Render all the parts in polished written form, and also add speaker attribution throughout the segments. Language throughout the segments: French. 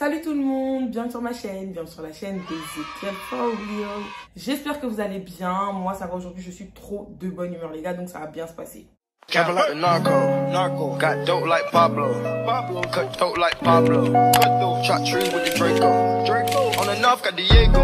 Speaker 1: Salut tout le monde, bienvenue sur ma chaîne, bienvenue sur la chaîne d'Ezekiel For Real. J'espère que vous allez bien, moi ça va aujourd'hui, je suis trop de bonne humeur les gars, donc ça va bien se passer.
Speaker 2: Camping like the narco, got dope like Pablo, cut dope like Pablo, chop tree with the Draco, on the north got Diego.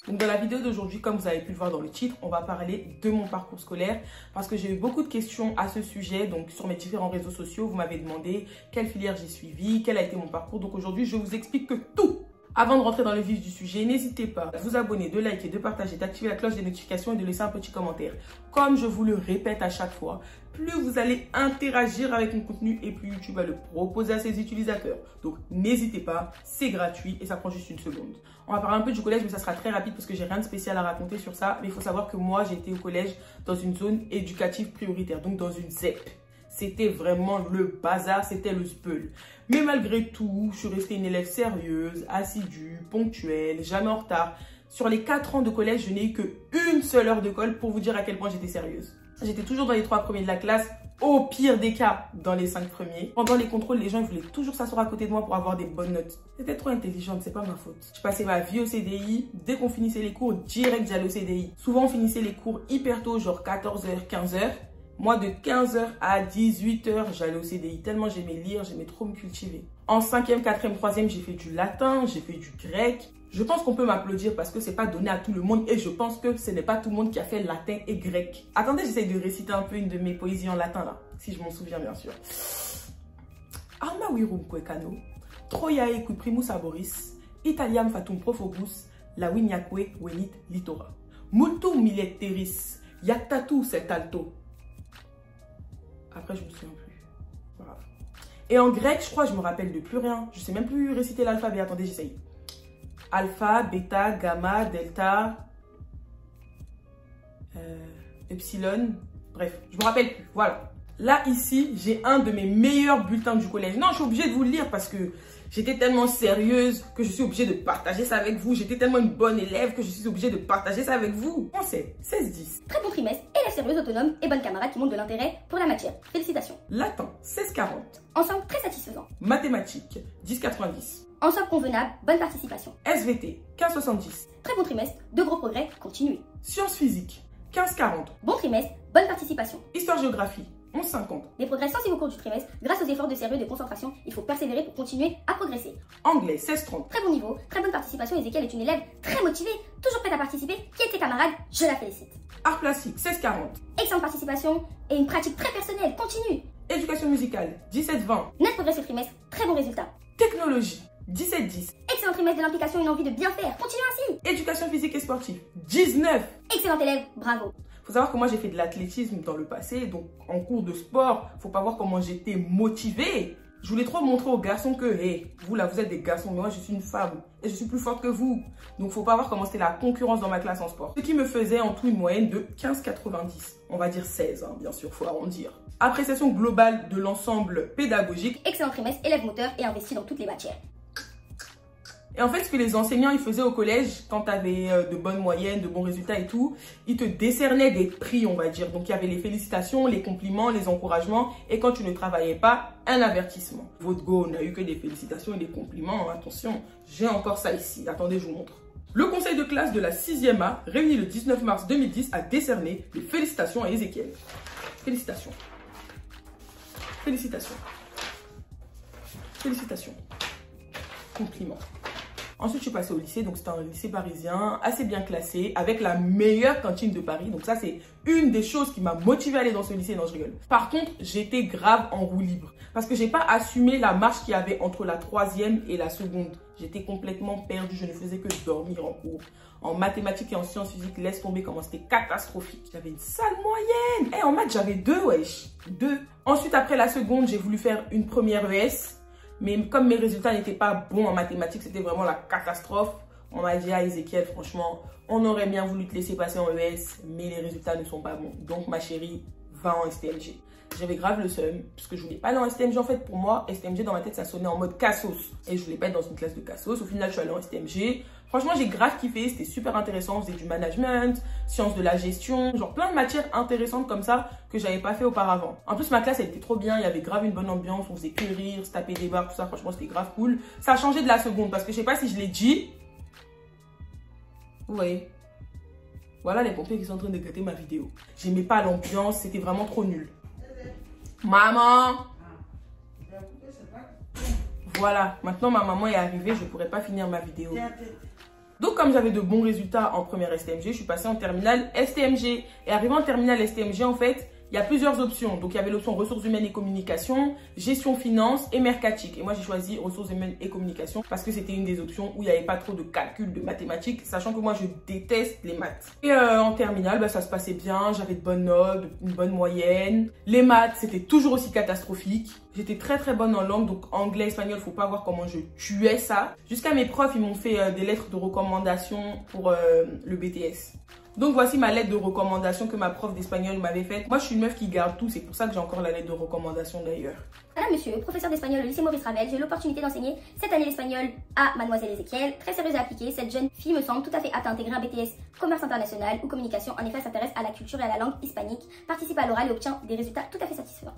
Speaker 1: Donc dans la vidéo d'aujourd'hui, comme vous avez pu le voir dans le titre, on va parler de mon parcours scolaire parce que j'ai eu beaucoup de questions à ce sujet. Donc sur mes différents réseaux sociaux, vous m'avez demandé quelle filière j'ai suivi, quel a été mon parcours. Donc aujourd'hui, je vous explique que tout. Avant de rentrer dans le vif du sujet, n'hésitez pas à vous abonner, de liker, de partager, d'activer la cloche des notifications et de laisser un petit commentaire. Comme je vous le répète à chaque fois, plus vous allez interagir avec mon contenu et plus YouTube va le proposer à ses utilisateurs. Donc n'hésitez pas, c'est gratuit et ça prend juste une seconde. On va parler un peu du collège mais ça sera très rapide parce que j'ai rien de spécial à raconter sur ça. Mais il faut savoir que moi j'ai été au collège dans une zone éducative prioritaire, donc dans une ZEP. C'était vraiment le bazar, c'était le speul. Mais malgré tout, je suis restée une élève sérieuse, assidue, ponctuelle, jamais en retard. Sur les 4 ans de collège, je n'ai eu qu'une seule heure de colle pour vous dire à quel point j'étais sérieuse. J'étais toujours dans les 3 premiers de la classe, au pire des cas, dans les 5 premiers. Pendant les contrôles, les gens voulaient toujours s'asseoir à côté de moi pour avoir des bonnes notes. J'étais trop intelligente, c'est pas ma faute. Je passais ma vie au CDI. Dès qu'on finissait les cours, direct j'allais au CDI. Souvent, on finissait les cours hyper tôt, genre 14h, 15h. Moi, de 15h à 18h, j'allais au CDI. Tellement j'aimais lire, j'aimais trop me cultiver. En 5e, 4e, 3e, j'ai fait du latin, j'ai fait du grec. Je pense qu'on peut m'applaudir parce que c'est pas donné à tout le monde et je pense que ce n'est pas tout le monde qui a fait latin et grec. Attendez, j'essaie de réciter un peu une de mes poésies en latin là, si je m'en souviens bien sûr. Arma virum quecano, Troiae qui primus aboris, Italiam fatum profobus, la vignaque venit litora. Multum milletteris, iactatu cet alto. Après, je me souviens plus. Voilà. Et en grec, je crois, je me rappelle de plus rien. Je sais même plus réciter l'alphabet. Attendez, j'essaye. Alpha, bêta, gamma, delta, epsilon. Bref, je me rappelle plus. Voilà. Là, ici, j'ai un de mes meilleurs bulletins du collège. Non, je suis obligée de vous le lire parce que j'étais tellement sérieuse que je suis obligée de partager ça avec vous. J'étais tellement une bonne élève que je suis obligée de partager ça avec vous. Français, 16-10.
Speaker 3: Très bon trimestre, élève sérieuse, autonome et bonne camarade qui montre de l'intérêt pour la matière. Félicitations.
Speaker 1: Latin, 16-40.
Speaker 3: Ensemble très satisfaisant.
Speaker 1: Mathématiques, 10-90.
Speaker 3: Ensemble convenable, bonne participation.
Speaker 1: SVT, 15-70.
Speaker 3: Très bon trimestre, de gros progrès, continuez.
Speaker 1: Sciences physiques, 15-40.
Speaker 3: Bon trimestre, bonne participation.
Speaker 1: Histoire-géographie, 11-50.
Speaker 3: Des progrès sensibles au cours du trimestre, grâce aux efforts de sérieux et de concentration, il faut persévérer pour continuer à progresser.
Speaker 1: Anglais, 16-30.
Speaker 3: Très bon niveau, très bonne participation, Ezekiel est une élève très motivée, toujours prête à participer, qui est tes camarades, je la félicite.
Speaker 1: Arts plastiques, 16-40.
Speaker 3: Excellente participation et une pratique très personnelle, continue.
Speaker 1: Éducation musicale, 17-20.
Speaker 3: Net progrès ce trimestre, très bon résultat.
Speaker 1: Technologie, 17-10.
Speaker 3: Excellent trimestre de l'implication et une envie de bien faire, continue ainsi.
Speaker 1: Éducation physique et sportive, 19.
Speaker 3: Excellent élève, bravo.
Speaker 1: Faut savoir que moi j'ai fait de l'athlétisme dans le passé, donc en cours de sport, faut pas voir comment j'étais motivée. Je voulais trop montrer aux garçons que, hey, vous là vous êtes des garçons, mais moi je suis une femme et je suis plus forte que vous. Donc faut pas voir comment c'était la concurrence dans ma classe en sport. Ce qui me faisait en tout une moyenne de 15,90. On va dire 16, hein, bien sûr, faut arrondir. Appréciation globale de l'ensemble pédagogique.
Speaker 3: Excellent trimestre, élève moteur et investi dans toutes les matières.
Speaker 1: Et en fait, ce que les enseignants ils faisaient au collège, quand tu avais de bonnes moyennes, de bons résultats et tout, ils te décernaient des prix, on va dire. Donc, il y avait les félicitations, les compliments, les encouragements. Et quand tu ne travaillais pas, un avertissement. Votre go, on n'a eu que des félicitations et des compliments. Attention, j'ai encore ça ici. Attendez, je vous montre. Le conseil de classe de la 6e A, réuni le 19 mars 2010, a décerné les félicitations à Ezekiel. Félicitations. Félicitations. Félicitations. Compliments. Ensuite, je suis passée au lycée, donc c'était un lycée parisien, assez bien classé, avec la meilleure cantine de Paris. Donc ça, c'est une des choses qui m'a motivée à aller dans ce lycée. Non, je rigole. Par contre, j'étais grave en roue libre. Parce que j'ai pas assumé la marche qu'il y avait entre la 3e et la seconde. J'étais complètement perdue, je ne faisais que dormir en cours. En mathématiques et en sciences physiques, laisse tomber comment c'était catastrophique. J'avais une sale moyenne. Et en maths, j'avais 2, wesh. 2. Ensuite, après la seconde, j'ai voulu faire une première ES. Mais comme mes résultats n'étaient pas bons en mathématiques, c'était vraiment la catastrophe. On m'a dit à Ezekiel, franchement, on aurait bien voulu te laisser passer en ES, mais les résultats ne sont pas bons. Donc ma chérie, va en STMG. J'avais grave le seum, parce que je voulais pas aller en STMG. En fait, pour moi, STMG dans ma tête, ça sonnait en mode cassos. Et je voulais pas être dans une classe de cassos. Au final, je suis allée en STMG. Franchement, j'ai grave kiffé, c'était super intéressant. On faisait du management, sciences de la gestion, genre plein de matières intéressantes comme ça que j'avais pas fait auparavant. En plus, ma classe, elle était trop bien, il y avait grave une bonne ambiance, on faisait que rire, se taper des barres, tout ça. Franchement, c'était grave cool. Ça a changé de la seconde parce que je sais pas si je l'ai dit. Vous voyez? Voilà les pompiers qui sont en train de gâter ma vidéo. J'aimais pas l'ambiance, c'était vraiment trop nul. Maman! Voilà, maintenant ma maman est arrivée, je pourrais pas finir ma vidéo. Donc comme j'avais de bons résultats en première STMG, je suis passée en terminale STMG. Et arrivant en terminale STMG, en fait, il y a plusieurs options. Donc il y avait l'option ressources humaines et communication, gestion finance et mercatique. Et moi j'ai choisi ressources humaines et communication parce que c'était une des options où il n'y avait pas trop de calcul de mathématiques, sachant que moi je déteste les maths. Et en terminale, bah, ça se passait bien, j'avais de bonnes notes, une bonne moyenne. Les maths, c'était toujours aussi catastrophique. J'étais très très bonne en langue, donc anglais, espagnol, faut pas voir comment je tuais ça. Jusqu'à mes profs, ils m'ont fait des lettres de recommandation pour le BTS. Donc voici ma lettre de recommandation que ma prof d'espagnol m'avait faite. Moi je suis une meuf qui garde tout, c'est pour ça que j'ai encore la lettre de recommandation d'ailleurs.
Speaker 3: Madame, monsieur, professeur d'espagnol au lycée Maurice Ravel, j'ai eu l'opportunité d'enseigner cette année l'espagnol à mademoiselle Ezekiel. Très sérieuse et appliquée, cette jeune fille me semble tout à fait apte à intégrer un BTS commerce international ou communication. En effet, elle s'intéresse à la culture et à la langue hispanique, participe à l'oral et obtient des résultats tout à fait satisfaisants.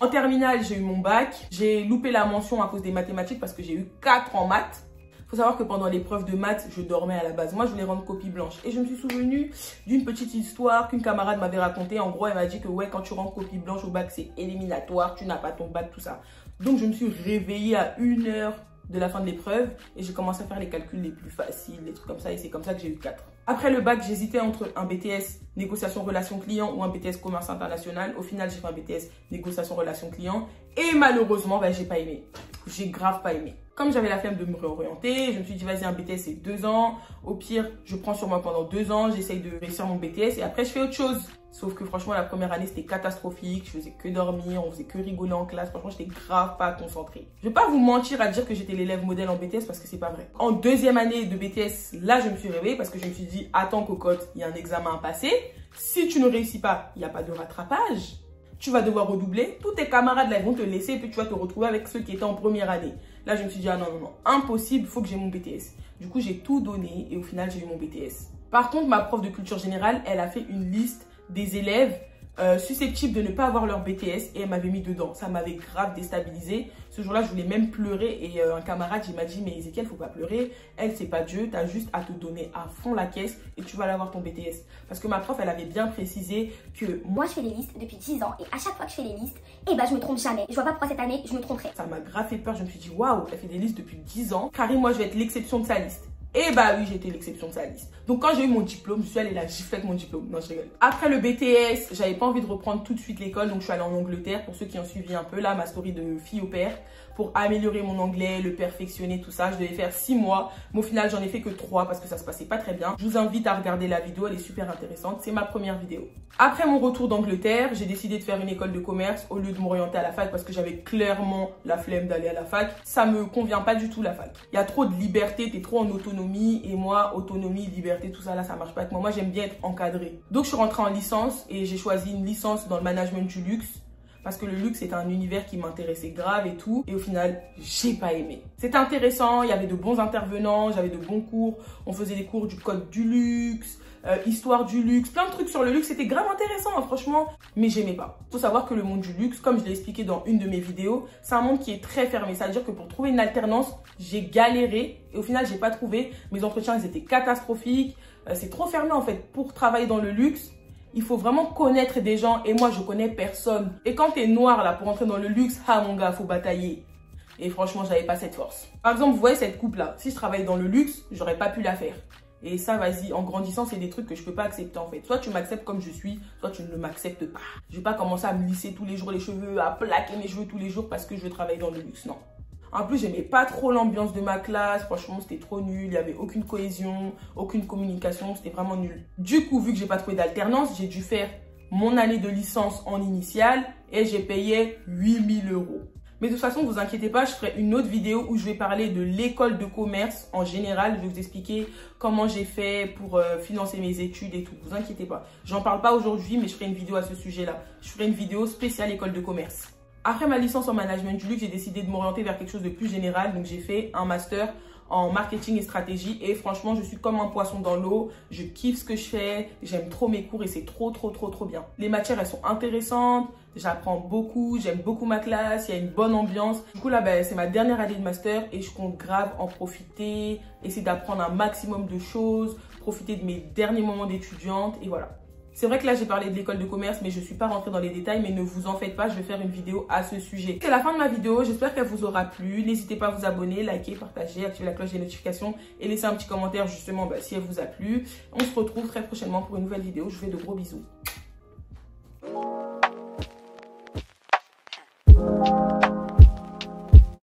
Speaker 1: En terminale, j'ai eu mon bac. J'ai loupé la mention à cause des mathématiques parce que j'ai eu 4 en maths. Faut savoir que pendant l'épreuve de maths, je dormais à la base. Moi, je voulais rendre copie blanche. Et je me suis souvenue d'une petite histoire qu'une camarade m'avait racontée. En gros, elle m'a dit que ouais, quand tu rends copie blanche au bac, c'est éliminatoire, tu n'as pas ton bac, tout ça. Donc, je me suis réveillée à 1 heure de la fin de l'épreuve et j'ai commencé à faire les calculs les plus faciles, les trucs comme ça. Et c'est comme ça que j'ai eu 4. Après le bac, j'hésitais entre un BTS négociation relation client ou un BTS commerce international. Au final, j'ai fait un BTS négociation relation client. Et malheureusement, bah, j'ai pas aimé. J'ai grave pas aimé. Comme j'avais la flemme de me réorienter, je me suis dit, vas-y, un BTS, c'est 2 ans. Au pire, je prends sur moi pendant 2 ans. J'essaye de réussir mon BTS et après, je fais autre chose. Sauf que franchement, la première année, c'était catastrophique. Je faisais que dormir, on faisait que rigoler en classe. Franchement, j'étais grave pas concentrée. Je vais pas vous mentir à dire que j'étais l'élève modèle en BTS parce que c'est pas vrai. En deuxième année de BTS, là, je me suis réveillée parce que je me suis dit, attends, cocotte, il y a un examen à passer. Si tu ne réussis pas, il n'y a pas de rattrapage. Tu vas devoir redoubler. Tous tes camarades, là, ils vont te laisser et puis tu vas te retrouver avec ceux qui étaient en première année. Là, je me suis dit, ah non, non, non, impossible, il faut que j'ai mon BTS. Du coup, j'ai tout donné et au final, j'ai eu mon BTS. Par contre, ma prof de culture générale, elle a fait une liste des élèves susceptibles de ne pas avoir leur BTS et elle m'avait mis dedans. Ça m'avait grave déstabilisé. Ce jour-là, je voulais même pleurer et un camarade, il m'a dit, mais Ezekiel, faut pas pleurer. Elle, c'est pas Dieu, t'as juste à te donner à fond la caisse et tu vas l'avoir ton BTS. Parce que ma prof, elle avait bien précisé que
Speaker 3: moi, je fais les listes depuis 10 ans et à chaque fois que je fais les listes, eh ben, je me trompe jamais. Je vois pas pourquoi cette année, je me tromperai.
Speaker 1: Ça m'a grave fait peur. Je me suis dit, waouh, elle fait des listes depuis 10 ans. Karim, moi, je vais être l'exception de sa liste. Et bah oui, j'étais l'exception de sa liste. Donc quand j'ai eu mon diplôme, je suis allée la gifler avec mon diplôme. Non, je rigole. Après le BTS, j'avais pas envie de reprendre tout de suite l'école. Donc je suis allée en Angleterre. Pour ceux qui ont suivi un peu là, ma story de fille au père. Pour améliorer mon anglais, le perfectionner, tout ça. Je devais faire 6 mois. Mais au final, j'en ai fait que 3 parce que ça se passait pas très bien. Je vous invite à regarder la vidéo. Elle est super intéressante. C'est ma première vidéo. Après mon retour d'Angleterre, j'ai décidé de faire une école de commerce au lieu de m'orienter à la fac parce que j'avais clairement la flemme d'aller à la fac. Ça me convient pas du tout la fac. Il y a trop de liberté, t'es trop en autonomie et moi, autonomie, liberté, tout ça là, ça marche pas avec moi. Moi, j'aime bien être encadrée. Donc, je suis rentrée en licence et j'ai choisi une licence dans le management du luxe. Parce que le luxe, c'est un univers qui m'intéressait grave et tout. Et au final, j'ai pas aimé. C'était intéressant, il y avait de bons intervenants, j'avais de bons cours. On faisait des cours du code du luxe, histoire du luxe, plein de trucs sur le luxe. C'était grave intéressant, hein, franchement. Mais j'aimais pas. Faut savoir que le monde du luxe, comme je l'ai expliqué dans une de mes vidéos, c'est un monde qui est très fermé. Ça veut dire que pour trouver une alternance, j'ai galéré. Et au final, j'ai pas trouvé. Mes entretiens, ils étaient catastrophiques. C'est trop fermé, en fait. Pour travailler dans le luxe, il faut vraiment connaître des gens et moi je connais personne. Et quand t'es noir là pour entrer dans le luxe, ah mon gars, faut batailler. Et franchement, j'avais pas cette force. Par exemple, vous voyez cette coupe là, si je travaillais dans le luxe, j'aurais pas pu la faire. Et ça, vas-y, en grandissant, c'est des trucs que je peux pas accepter en fait. Soit tu m'acceptes comme je suis, soit tu ne m'acceptes pas. Je vais pas commencer à me lisser tous les jours les cheveux, à plaquer mes cheveux tous les jours parce que je veux travailler dans le luxe, non. En plus, j'aimais pas trop l'ambiance de ma classe. Franchement, c'était trop nul. Il n'y avait aucune cohésion, aucune communication. C'était vraiment nul. Du coup, vu que j'ai pas trouvé d'alternance, j'ai dû faire mon année de licence en initiale et j'ai payé 8 000 €. Mais de toute façon, vous inquiétez pas, je ferai une autre vidéo où je vais parler de l'école de commerce en général. Je vais vous expliquer comment j'ai fait pour financer mes études et tout. Vous inquiétez pas. J'en parle pas aujourd'hui, mais je ferai une vidéo à ce sujet-là. Je ferai une vidéo spéciale école de commerce. Après ma licence en management du luxe, j'ai décidé de m'orienter vers quelque chose de plus général. Donc, j'ai fait un master en marketing et stratégie et franchement, je suis comme un poisson dans l'eau. Je kiffe ce que je fais, j'aime trop mes cours et c'est trop bien. Les matières, elles sont intéressantes, j'apprends beaucoup, j'aime beaucoup ma classe, il y a une bonne ambiance. Du coup, là, c'est ma dernière année de master et je compte grave en profiter, essayer d'apprendre un maximum de choses, profiter de mes derniers moments d'étudiante et voilà. C'est vrai que là, j'ai parlé de l'école de commerce, mais je ne suis pas rentrée dans les détails, mais ne vous en faites pas, je vais faire une vidéo à ce sujet. C'est la fin de ma vidéo, j'espère qu'elle vous aura plu. N'hésitez pas à vous abonner, liker, partager, activer la cloche des notifications et laisser un petit commentaire justement si elle vous a plu. On se retrouve très prochainement pour une nouvelle vidéo. Je vous fais de gros bisous.